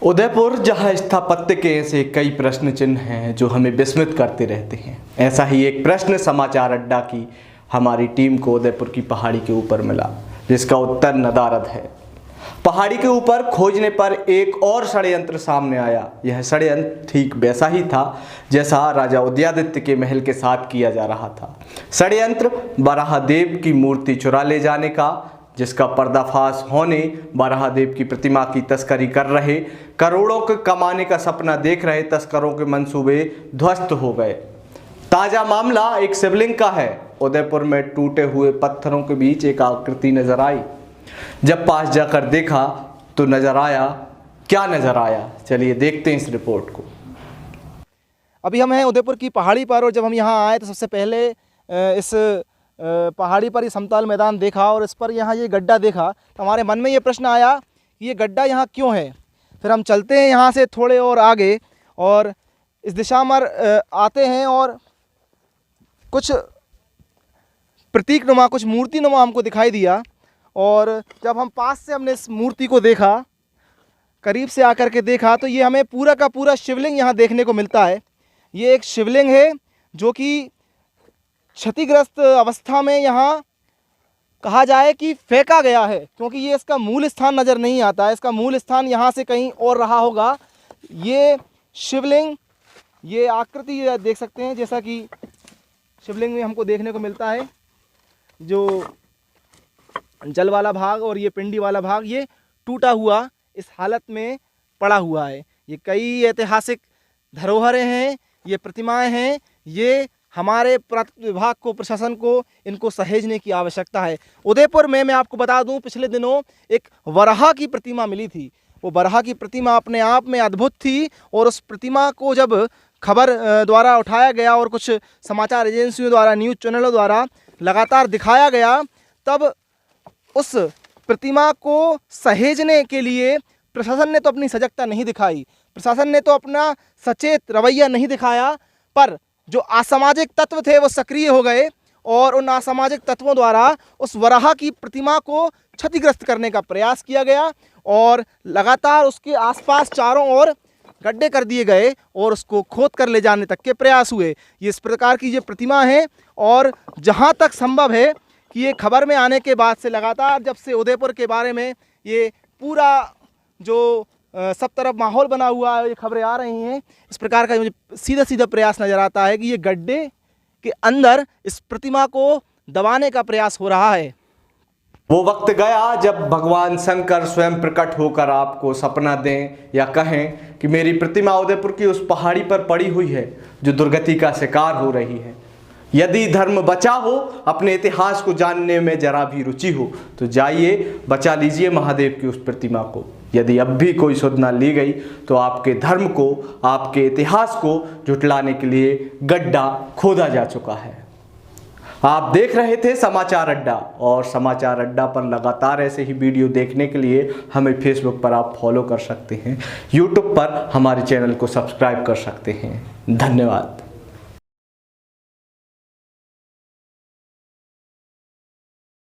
उदयपुर, जहां स्थापत्य के ऐसे कई प्रश्न चिन्ह हैं जो हमें विस्मित करते रहते हैं, ऐसा ही एक प्रश्न समाचार अड्डा की हमारी टीम को उदयपुर की पहाड़ी के ऊपर मिला, जिसका उत्तर नदारद है। पहाड़ी के ऊपर खोजने पर एक और षड्यंत्र सामने आया। यह षड्यंत्र ठीक वैसा ही था जैसा राजा उदयादित्य के महल के साथ किया जा रहा था। षड्यंत्र वराहदेव की मूर्ति चुरा ले जाने का, जिसका पर्दाफाश होने वराहदेव की प्रतिमा की तस्करी कर रहे, करोड़ों के कमाने का सपना देख रहे तस्करों के मंसूबे ध्वस्त हो गए। ताजा मामला एक शिवलिंग का है। उदयपुर में टूटे हुए पत्थरों के बीच एक आकृति नजर आई। जब पास जाकर देखा तो नजर आया, क्या नजर आया, चलिए देखते हैं इस रिपोर्ट को। अभी हम हैं उदयपुर की पहाड़ी पर, और जब हम यहाँ आए तो सबसे पहले इस पहाड़ी पर ये समतल मैदान देखा और इस पर यहाँ ये गड्ढा देखा, तो हमारे मन में ये प्रश्न आया कि ये गड्ढा यहाँ क्यों है। फिर हम चलते हैं यहाँ से थोड़े और आगे और इस दिशा में आते हैं और कुछ प्रतीकनुमा, कुछ मूर्तिनुमा हमको दिखाई दिया। और जब हम पास से हमने इस मूर्ति को देखा, करीब से आकर के देखा, तो ये हमें पूरा का पूरा शिवलिंग यहाँ देखने को मिलता है। ये एक शिवलिंग है जो कि क्षतिग्रस्त अवस्था में यहाँ कहा जाए कि फेंका गया है, क्योंकि ये इसका मूल स्थान नज़र नहीं आता है। इसका मूल स्थान यहाँ से कहीं और रहा होगा। ये शिवलिंग, ये आकृति देख सकते हैं, जैसा कि शिवलिंग में हमको देखने को मिलता है, जो जल वाला भाग और ये पिंडी वाला भाग ये टूटा हुआ इस हालत में पड़ा हुआ है। ये कई ऐतिहासिक धरोहरें हैं, ये प्रतिमाएं हैं, ये हमारे पुरातत्व विभाग को, प्रशासन को इनको सहेजने की आवश्यकता है। उदयपुर में मैं आपको बता दूं, पिछले दिनों एक वराह की प्रतिमा मिली थी। वो वराह की प्रतिमा अपने आप में अद्भुत थी, और उस प्रतिमा को जब खबर द्वारा उठाया गया और कुछ समाचार एजेंसियों द्वारा, न्यूज़ चैनलों द्वारा लगातार दिखाया गया, तब उस प्रतिमा को सहेजने के लिए प्रशासन ने तो अपनी सजगता नहीं दिखाई, प्रशासन ने तो अपना सचेत रवैया नहीं दिखाया, पर जो असामाजिक तत्व थे वो सक्रिय हो गए और उन असामाजिक तत्वों द्वारा उस वराह की प्रतिमा को क्षतिग्रस्त करने का प्रयास किया गया और लगातार उसके आसपास चारों ओर गड्ढे कर दिए गए और उसको खोद कर ले जाने तक के प्रयास हुए। ये इस प्रकार की ये प्रतिमा है, और जहाँ तक संभव है कि ये खबर में आने के बाद से लगातार, जब से उदयपुर के बारे में ये पूरा जो सब तरफ माहौल बना हुआ है, ये खबरें आ रही हैं, इस प्रकार का मुझे सीधा सीधा प्रयास नज़र आता है कि ये गड्ढे के अंदर इस प्रतिमा को दबाने का प्रयास हो रहा है। वो वक्त गया जब भगवान शंकर स्वयं प्रकट होकर आपको सपना दें या कहें कि मेरी प्रतिमा उदयपुर की उस पहाड़ी पर पड़ी हुई है जो दुर्गति का शिकार हो रही है। यदि धर्म बचा हो, अपने इतिहास को जानने में जरा भी रुचि हो, तो जाइए बचा लीजिए महादेव की उस प्रतिमा को। यदि अब भी कोई सुध न ली गई तो आपके धर्म को, आपके इतिहास को झुठलाने के लिए गड्ढा खोदा जा चुका है। आप देख रहे थे समाचार अड्डा, और समाचार अड्डा पर लगातार ऐसे ही वीडियो देखने के लिए हमें फेसबुक पर आप फॉलो कर सकते हैं, यूट्यूब पर हमारे चैनल को सब्सक्राइब कर सकते हैं। धन्यवाद।